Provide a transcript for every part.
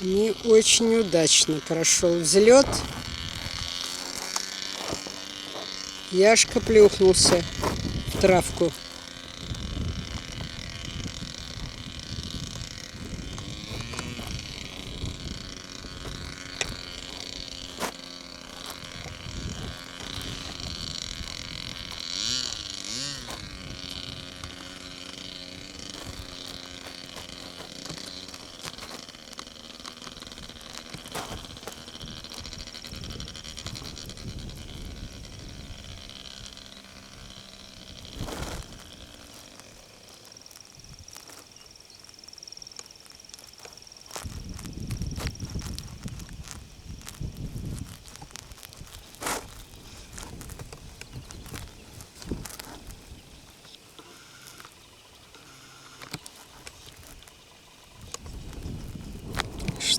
Не очень удачно прошел взлет. Яшка плюхнулся в травку.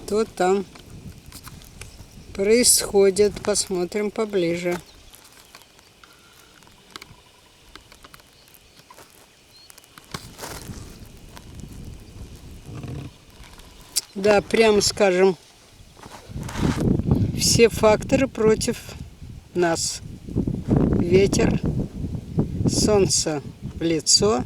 Что там происходит? Посмотрим поближе. Да, прямо скажем, все факторы против нас. Ветер, солнце в лицо.